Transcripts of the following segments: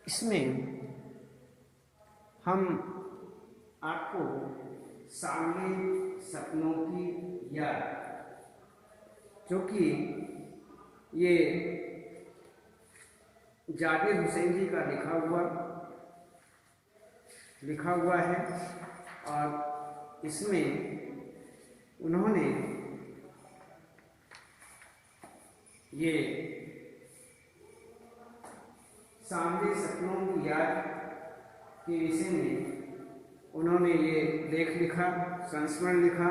इसमें हम आपको सामने सपनों की याद, जो कि ये जाबिर हुसैन जी का लिखा हुआ है, और इसमें उन्होंने ये सामने सपनों की याद के विषय में उन्होंने ये लेख लिखा, संस्मरण लिखा।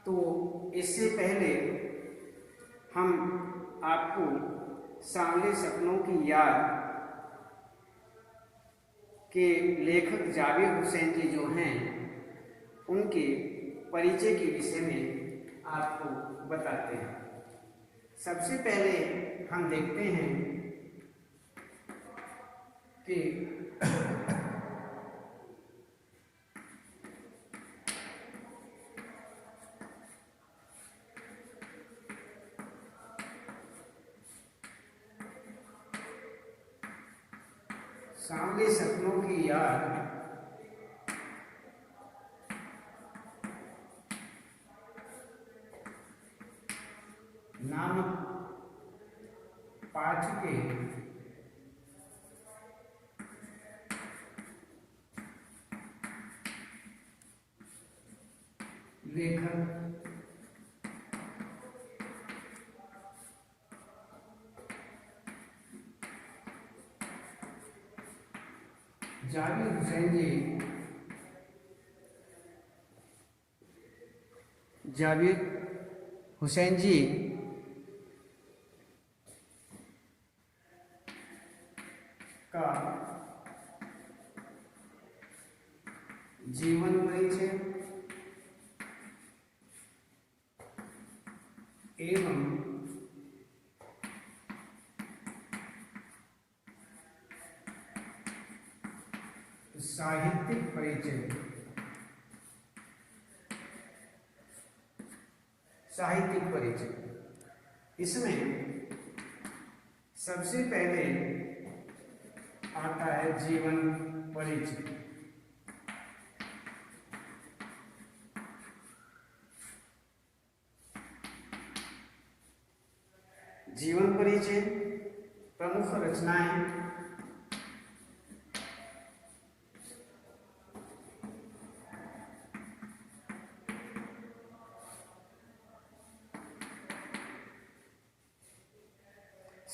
तो इससे पहले हम आपको सामने सपनों की याद के लेखक जाबिर हुसैन जी जो हैं, उनके परिचय के विषय में आपको बताते हैं। सबसे पहले हम देखते हैं कि सामने सपनों की याद नामक पाठ के लेखक जाबिर हुसैन जी का जीवन परिचय एवं साहित्यिक परिचय। इसमें सबसे पहले आता है जीवन परिचय। जीवन परिचय प्रमुख रचनाएं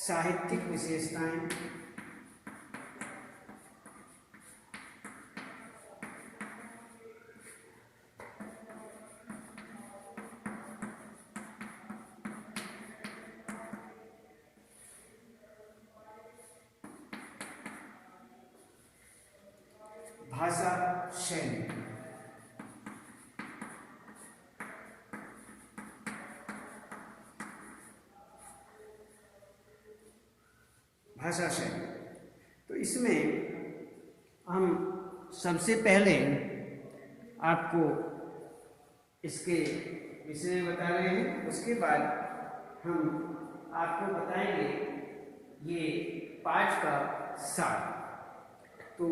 साहित्यिक विशेषताएं भाषा शैली। भाषा शैली तो इसमें हम सबसे पहले आपको इसके विषय में बता रहे हैं। उसके बाद हम आपको बताएंगे ये पाठ का सार। तो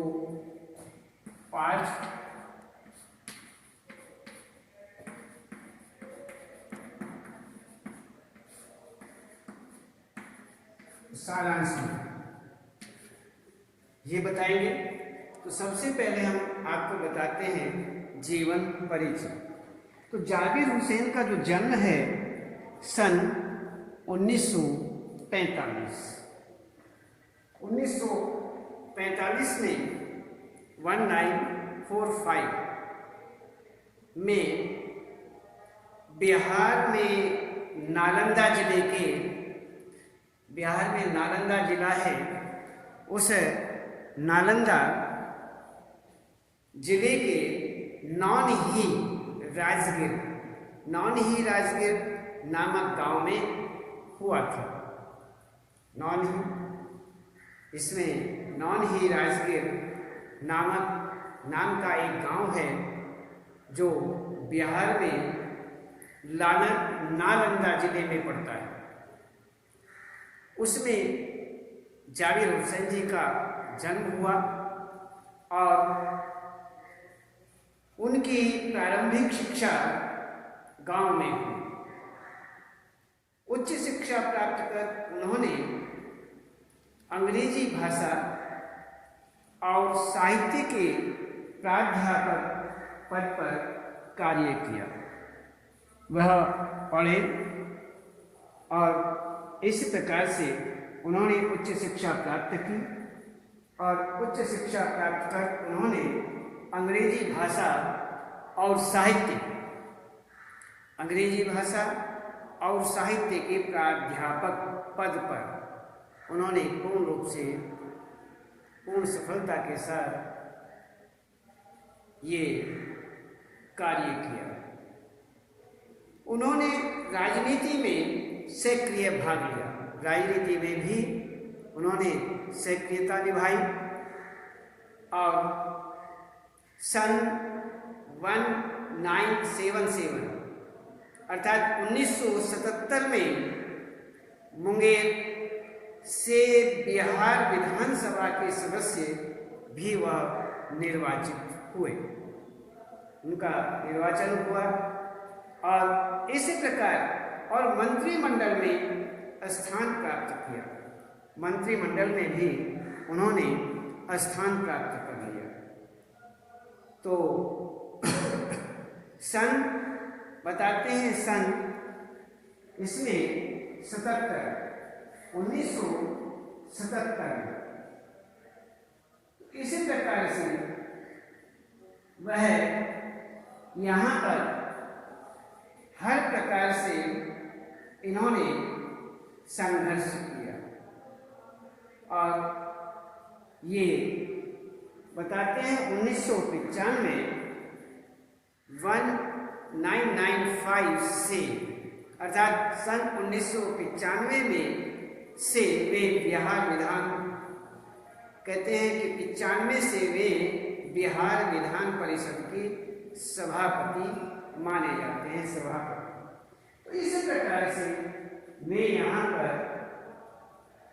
पाठ सारांश ये बताएंगे। तो सबसे पहले हम आपको बताते हैं जीवन परिचय। तो जाबिर हुसैन का जो जन्म है सन 1945 में 1945 में बिहार में नालंदा जिला है, उस नालंदा जिले के नौनही राजगीर नामक गांव में हुआ था। इसमें नौनही राजगीर नाम का एक गांव है जो बिहार में नालंदा जिले में पड़ता है। उसमें जाबिर हुसैन जी का जन्म हुआ और उनकी प्रारंभिक शिक्षा गांव में हुई। उच्च शिक्षा प्राप्त कर उन्होंने अंग्रेजी भाषा और साहित्य के प्राध्यापक पद पर कार्य किया। वह पढ़े और इस प्रकार से उन्होंने उच्च शिक्षा प्राप्त की और उच्च शिक्षा प्राप्त कर उन्होंने अंग्रेजी भाषा और साहित्य के प्राध्यापक पद पर उन्होंने पूर्ण सफलता के साथ ये कार्य किया। उन्होंने राजनीति में सक्रिय भाग लिया। राजनीति में भी उन्होंने सक्रियता निभाई और सन 1977 अर्थात 1977 में मुंगेर से बिहार विधानसभा के सदस्य भी वह निर्वाचित हुए। उनका निर्वाचन हुआ और इसी प्रकार और मंत्रिमंडल में स्थान प्राप्त किया। मंत्रिमंडल में भी उन्होंने स्थान प्राप्त कर लिया। तो सन बताते हैं सन इसमें 1977 में इसी प्रकार से वह यहाँ पर हर प्रकार से इन्होंने संघर्ष किया और ये बताते हैं 1995 से अर्थात सन 1995 में से वे बिहार विधान कहते हैं कि 95 से वे बिहार विधान परिषद के सभापति माने जाते हैं, सभापति। तो इस प्रकार से वे यहाँ पर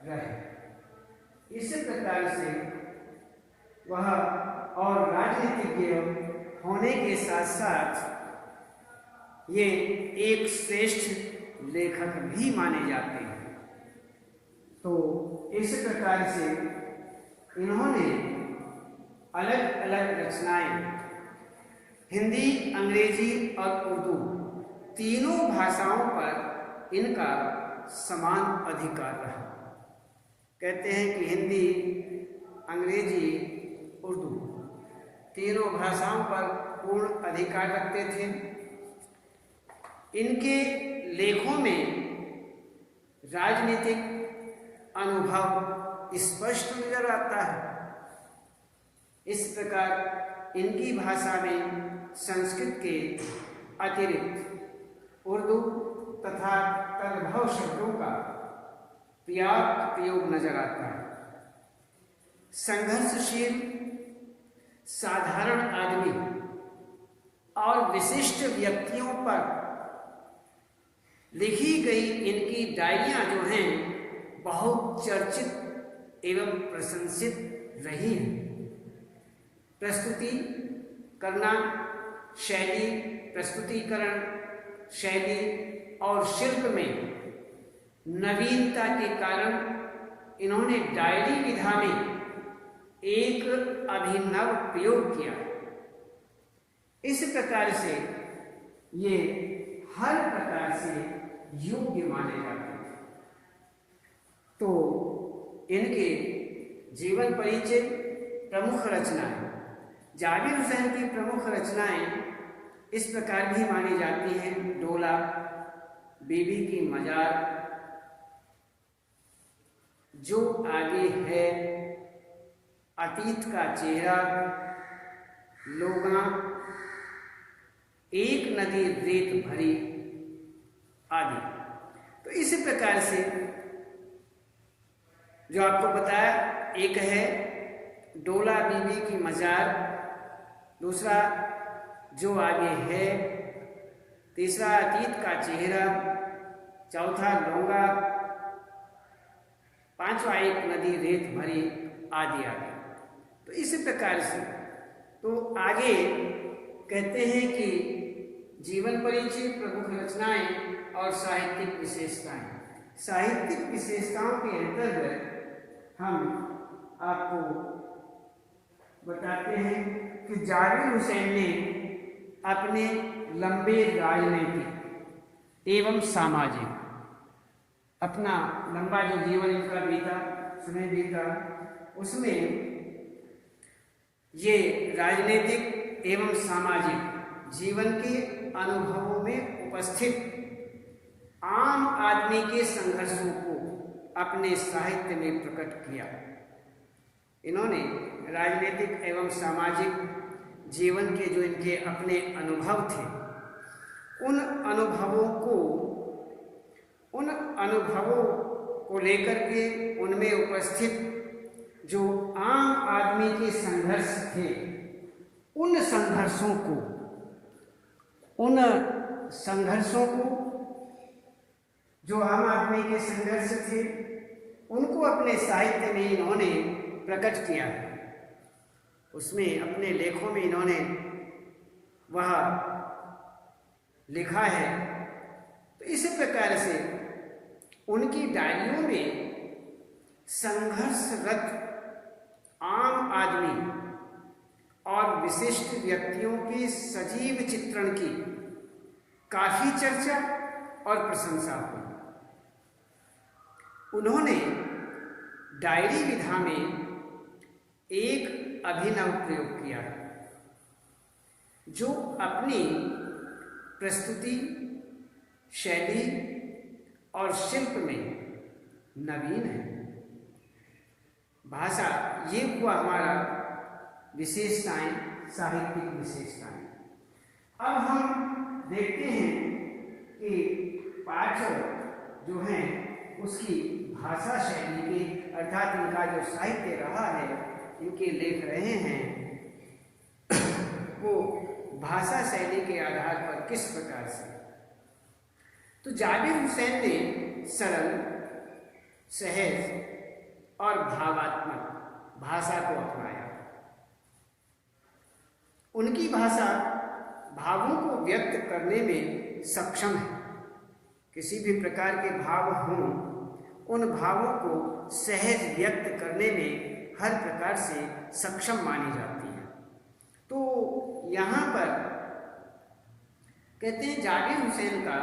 रहे। इस प्रकार से वह और राजनीतिज्ञ होने के साथ साथ ये एक श्रेष्ठ लेखक भी माने जाते हैं। तो इस प्रकार से इन्होंने अलग अलग रचनाएं हिंदी, अंग्रेजी और उर्दू तीनों भाषाओं पर इनका समान अधिकार रहा। कहते हैं कि हिंदी, अंग्रेजी, उर्दू तीनों भाषाओं पर पूर्ण अधिकार रखते थे। इनके लेखों में राजनीतिक अनुभव स्पष्ट नजर आता है। इस प्रकार इनकी भाषा में संस्कृत के अतिरिक्त उर्दू तथा तद्भव शब्दों का पर्याप्त प्रयोग नजर आता है। संघर्षशील, साधारण आदमी और विशिष्ट व्यक्तियों पर लिखी गई इनकी डायरियां जो हैं बहुत चर्चित एवं प्रशंसित रही हैं। प्रस्तुतिकरण शैली और शिल्प में नवीनता के कारण इन्होंने डायरी विधा में एक अभिनव प्रयोग किया। इस प्रकार से ये हर प्रकार से योग्य माने जाते हैं। तो इनके जीवन परिचय, प्रमुख रचनाएं, जाबिर हुसैन की प्रमुख रचनाएं इस प्रकार भी मानी जाती हैं। डोला, बीबी की मजार, जो आगे है, अतीत का चेहरा, लोगा, एक नदी रेत भरी आदि। तो इसी प्रकार से जो आपको बताया, एक है डोला बीबी की मजार, दूसरा जो आगे है, तीसरा अतीत का चेहरा, चौथा लोंगा, पांचवा एक नदी रेत भरी आदि आदि। तो इसी प्रकार से तो आगे कहते हैं कि जीवन परिचय, प्रमुख रचनाएं और साहित्यिक विशेषताएं। साहित्यिक विशेषताओं के अंतर्गत हम आपको बताते हैं कि जाबिर हुसैन ने अपने लंबे राजनीतिक एवं सामाजिक अपना लंबा जो जीवन इनका बीता, समय बीता, उसमें ये राजनीतिक एवं सामाजिक जीवन के अनुभवों में उपस्थित आम आदमी के संघर्षों को अपने साहित्य में प्रकट किया। इन्होंने राजनीतिक एवं सामाजिक जीवन के जो इनके अपने अनुभव थे, उन अनुभवों को लेकर के उनमें उपस्थित जो आम आदमी के संघर्ष थे, उन संघर्षों को जो आम आदमी के संघर्ष थे, उनको अपने साहित्य में इन्होंने प्रकट किया। उसमें अपने लेखों में इन्होंने वह लिखा है। तो इसी प्रकार से उनकी डायरियों में संघर्षरत आम आदमी और विशिष्ट व्यक्तियों के सजीव चित्रण की काफी चर्चा और प्रशंसा हुई। उन्होंने डायरी विधा में एक अभिनव प्रयोग किया जो अपनी प्रस्तुति, शैली और शिल्प में नवीन है। भाषा, ये हुआ हमारा विशेषताएं, साहित्यिक विशेषताएं। अब हम देखते हैं कि पाठ जो है उसकी भाषा शैली के, अर्थात इनका जो साहित्य रहा है, इनके लेख रहे हैं, वो भाषा शैली के आधार पर किस प्रकार से। तो जाबिर हुसैन ने सरल, सहज और भावात्मक भाषा को अपनाया। उनकी भाषा भावों को व्यक्त करने में सक्षम है। किसी भी प्रकार के भाव हों, उन भावों को सहज व्यक्त करने में हर प्रकार से सक्षम मानी जाती है। तो यहाँ पर कहते हैं जाबिर हुसैन का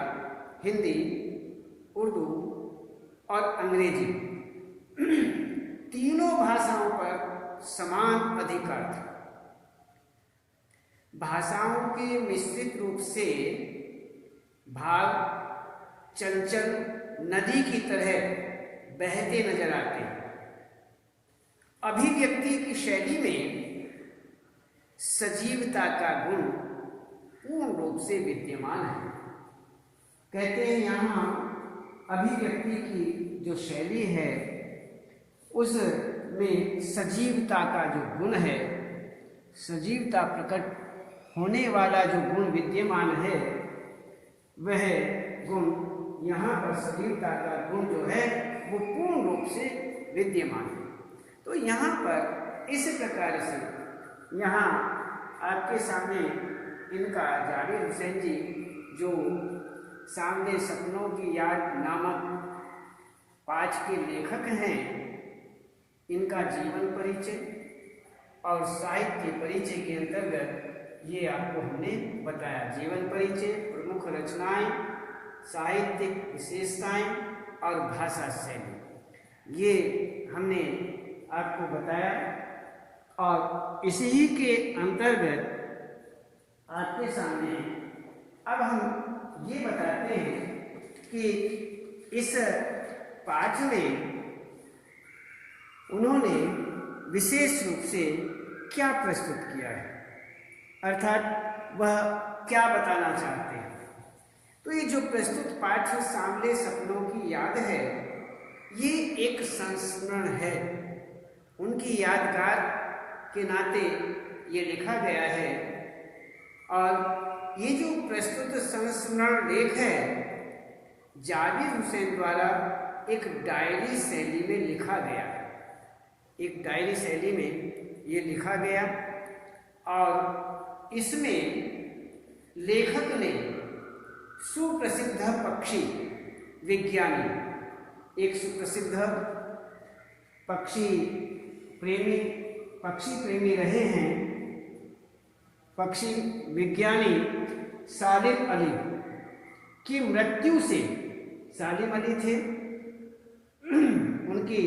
हिंदी, उर्दू और अंग्रेजी तीनों भाषाओं पर समान अधिकार था। भाषाओं के मिश्रित रूप से भाव चंचल नदी की तरह बहते नजर आते हैं। अभिव्यक्ति की शैली में सजीवता का गुण पूर्ण रूप से विद्यमान है। कहते हैं यहाँ अभिव्यक्ति की जो शैली है, उसमें सजीवता का जो गुण है, सजीवता प्रकट होने वाला जो गुण विद्यमान है, वह गुण यहाँ पर सजीवता का गुण जो है वो पूर्ण रूप से विद्यमान है। तो यहाँ पर इस प्रकार से यहाँ आपके सामने इनका जाबिर हुसैन जी जो सामने सपनों की याद नामक पाठ के लेखक हैं, इनका जीवन परिचय और साहित्य परिचय के अंतर्गत ये आपको हमने बताया। जीवन परिचय, प्रमुख रचनाएं, साहित्यिक विशेषताएं और भाषा शैली, ये हमने आपको बताया। और इसी के अंतर्गत आपके सामने अब हम ये बताते हैं कि इस पाठ में उन्होंने विशेष रूप से क्या प्रस्तुत किया है, अर्थात वह क्या बताना चाहते हैं। तो ये जो प्रस्तुत पाठ सामने सपनों की याद है, ये एक संस्मरण है। उनकी यादगार के नाते ये लिखा गया है। और ये जो प्रस्तुत संस्मरण लेख है, जाबिर हुसैन द्वारा एक डायरी शैली में लिखा गया। एक डायरी शैली में ये लिखा गया और इसमें लेखक ने सुप्रसिद्ध पक्षी विज्ञानी, एक सुप्रसिद्ध पक्षी प्रेमी रहे हैं, पक्षी विज्ञानी सालिम अली की मृत्यु से, सालिम अली थे, उनकी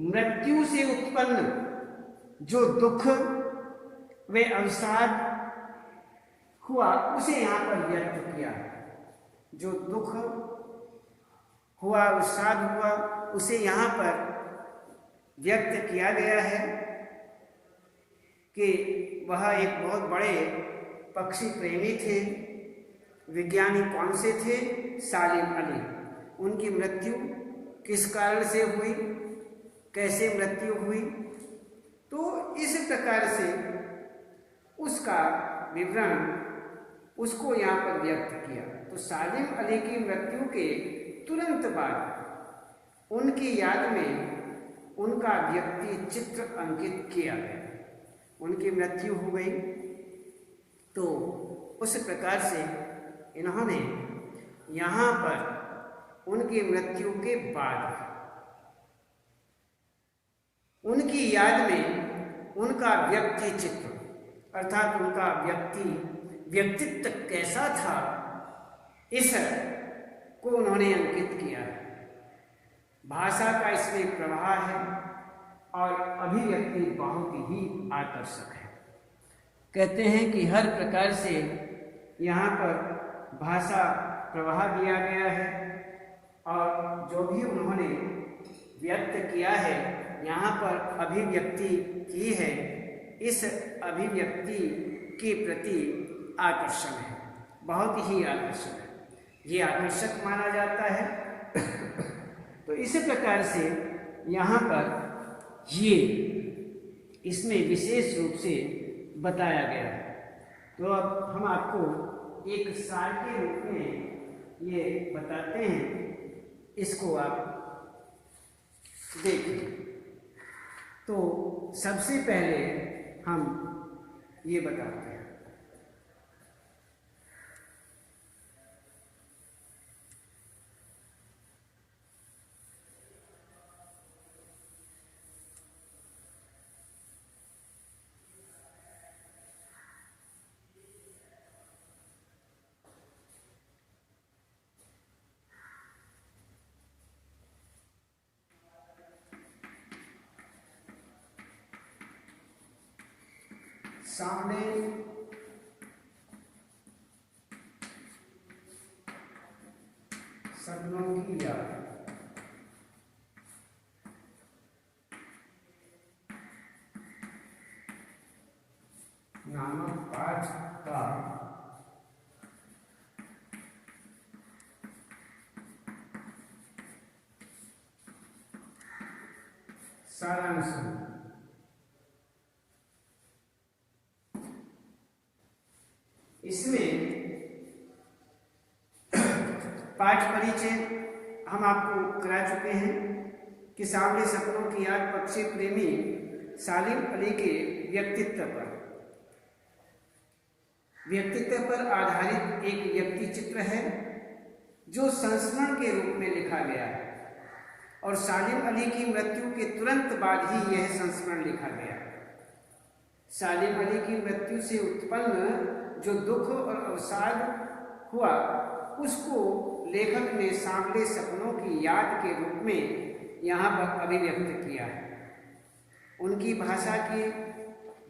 मृत्यु से उत्पन्न जो दुख व अवसाद हुआ उसे यहाँ पर व्यक्त किया। जो दुख हुआ, अवसाद हुआ, उसे यहाँ पर व्यक्त किया गया है कि वह एक बहुत बड़े पक्षी प्रेमी थे। विज्ञानी कौन से थे? सालिम अली। उनकी मृत्यु किस कारण से हुई, कैसे मृत्यु हुई, तो इस प्रकार से उसका विवरण उसको यहाँ पर व्यक्त किया। तो सालिम अली की मृत्यु के तुरंत बाद उनकी याद में उनका व्यक्ति चित्र अंकित किया गया। उनकी मृत्यु हो गई तो उस प्रकार से इन्होंने यहाँ पर उनकी मृत्यु के बाद उनकी याद में उनका व्यक्ति चित्र अर्थात उनका व्यक्तित्व कैसा था, इस को उन्होंने अंकित किया है। भाषा का इसमें प्रवाह है और अभिव्यक्ति बहुत ही आकर्षक है। कहते हैं कि हर प्रकार से यहाँ पर भाषा प्रवाह दिया गया है और जो भी उन्होंने व्यक्त किया है, यहाँ पर अभिव्यक्ति की है, इस अभिव्यक्ति के प्रति आकर्षण है, बहुत ही आकर्षक है, ये आकर्षक माना जाता है। तो इस प्रकार से यहाँ पर ये इसमें विशेष रूप से बताया गया है। तो अब हम आपको एक सार के रूप में ये बताते हैं, इसको आप देखिए। तो सबसे पहले हम ये बताते हैं, सामने सपनों की याद। नामक पाठ का सारांश। इसमें पाठ परिचय हम आपको करा चुके हैं कि सांवले सपनों की याद पक्षी प्रेमी सालिम अली के व्यक्तित्व पर आधारित एक व्यक्ति चित्र है जो संस्मरण के रूप में लिखा गया है और सालिम अली की मृत्यु के तुरंत बाद ही यह संस्मरण लिखा गया। सालिम अली की मृत्यु से उत्पन्न जो दुख और अवसाद हुआ उसको लेखक ने सांवले सपनों की याद के रूप में यहाँ पर अभिव्यक्त किया है। उनकी भाषा की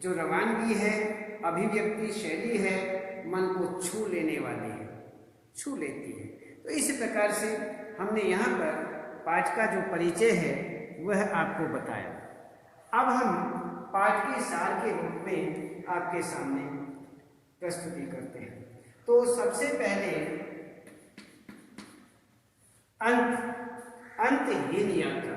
जो रवानगी है, अभिव्यक्ति शैली है, मन को छू लेने वाली है, छू लेती है। तो इस प्रकार से हमने यहाँ पर पाठ का जो परिचय है वह आपको बताया। अब हम पाठ के सार के रूप में आपके सामने प्रस्तुति करते हैं। तो सबसे पहले अंतहीन यात्रा।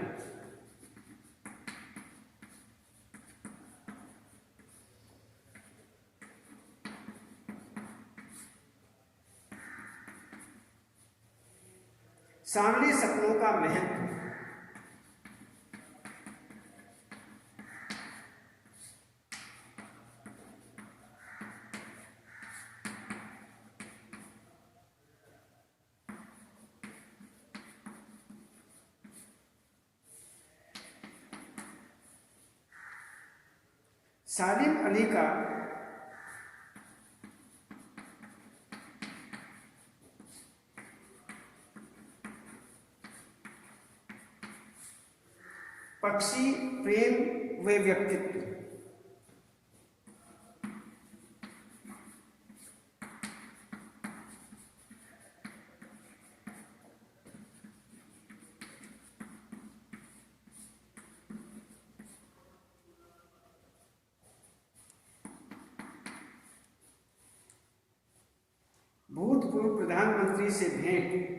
सांवले सपनों का महत्व। सालिम अली का पक्षी प्रेम व व्यक्तित्व। भूतपूर्व प्रधानमंत्री से भेंट।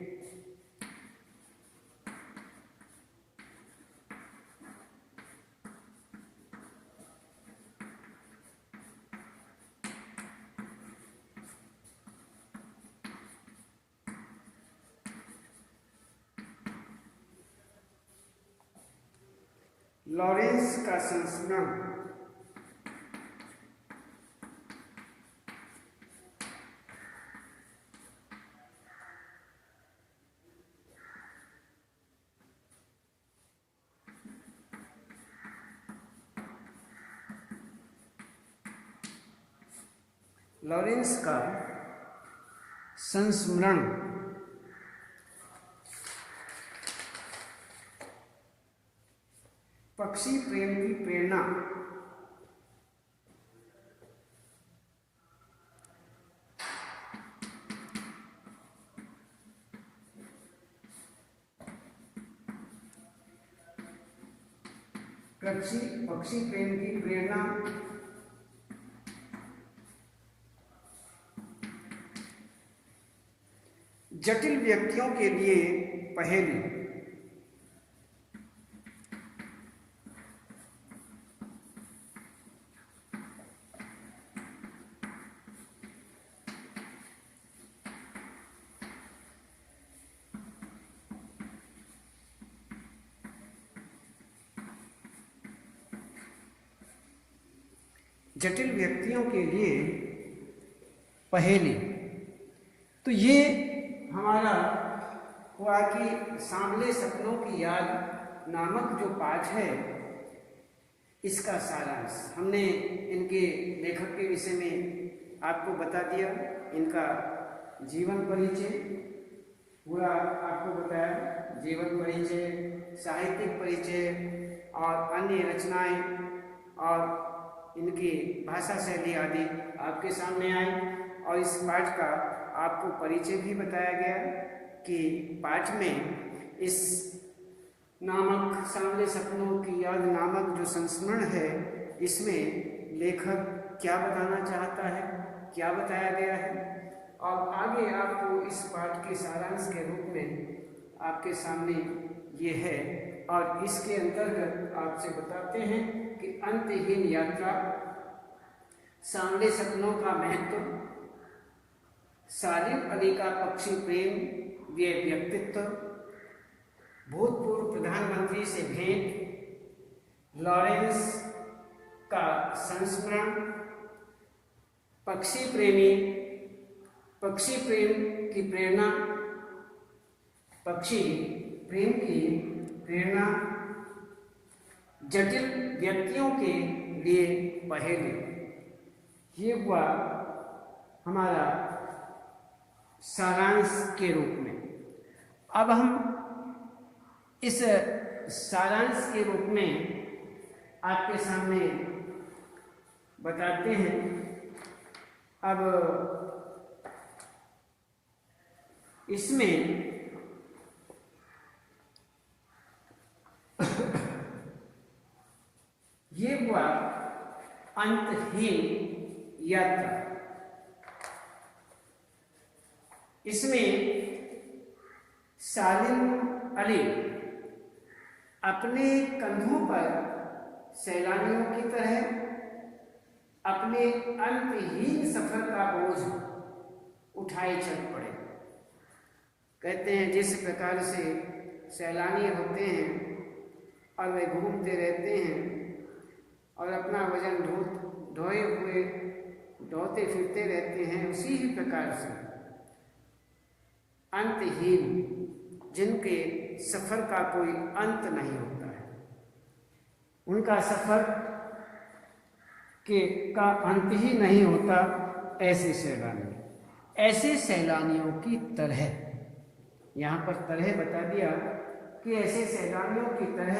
लॉरेंस का संस्मरण। लॉरेंस का संस्मरण। पक्षी प्रेम की प्रेरणा। पक्षी प्रेम की प्रेरणा। जटिल व्यक्तियों के लिए पहेली। जटिल व्यक्तियों के लिए पहेली। तो ये हमारा हुआ कि सांवले सपनों की याद नामक जो पाठ है, इसका सारांश हमने इनके लेखक के विषय में आपको बता दिया। इनका जीवन परिचय पूरा आपको बताया, जीवन परिचय, साहित्यिक परिचय और अन्य रचनाएं और इनकी भाषा शैली आदि आपके सामने आई। और इस पाठ का आपको परिचय भी बताया गया कि पाठ में इस नामक सांवले सपनों की याद नामक जो संस्मरण है, इसमें लेखक क्या बताना चाहता है, क्या बताया गया है। और आगे आपको इस पाठ के सारांश के रूप में आपके सामने ये है। और इसके अंतर्गत आपसे बताते हैं कि अंतहीन यात्रा, सांवले सपनों का महत्व, सालिम अली का पक्षी प्रेम व व्यक्तित्व, भूतपूर्व प्रधानमंत्री से भेंट, लॉरेंस का संस्मरण, पक्षी प्रेम की प्रेरणा, पक्षी प्रेम की प्रेरणा, जटिल व्यक्तियों के लिए पहेली। ये हुआ हमारा सारांश के रूप में। अब हम इस सारांश के रूप में आपके सामने बताते हैं। अब इसमें ये हुआ अंतहीन यात्रा। इसमें सालिम अली अपने कंधों पर सैलानियों की तरह अपने अंतहीन सफर का बोझ उठाए चल पड़े। कहते हैं जिस प्रकार से सैलानी होते हैं और वे घूमते रहते हैं और अपना वजन ढोए हुए ढोते फिरते रहते हैं, उसी ही प्रकार से अंतहीन, जिनके सफर का कोई अंत नहीं होता है, उनका सफर के का अंत ही नहीं होता ऐसे सैलानियों की तरह, यहाँ पर तरह बता दिया कि ऐसे सैलानियों की तरह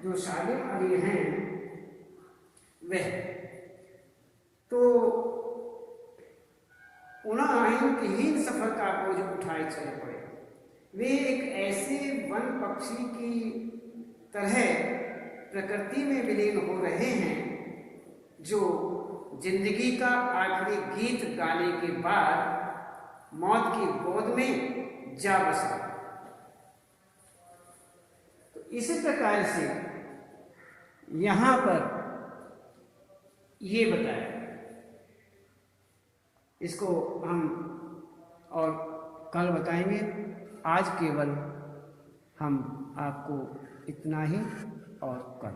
जो सालिम अली हैं वह तो उन्हीं सफर का बोझ उठाए चले पड़े। वे एक ऐसे वन पक्षी की तरह प्रकृति में विलीन हो रहे हैं जो जिंदगी का आखिरी गीत गाने के बाद मौत की गोद में जा बसा। तो इसी प्रकार से यहाँ पर ये बताया, इसको हम और कल बताएंगे। आज केवल हम आपको इतना ही, और कल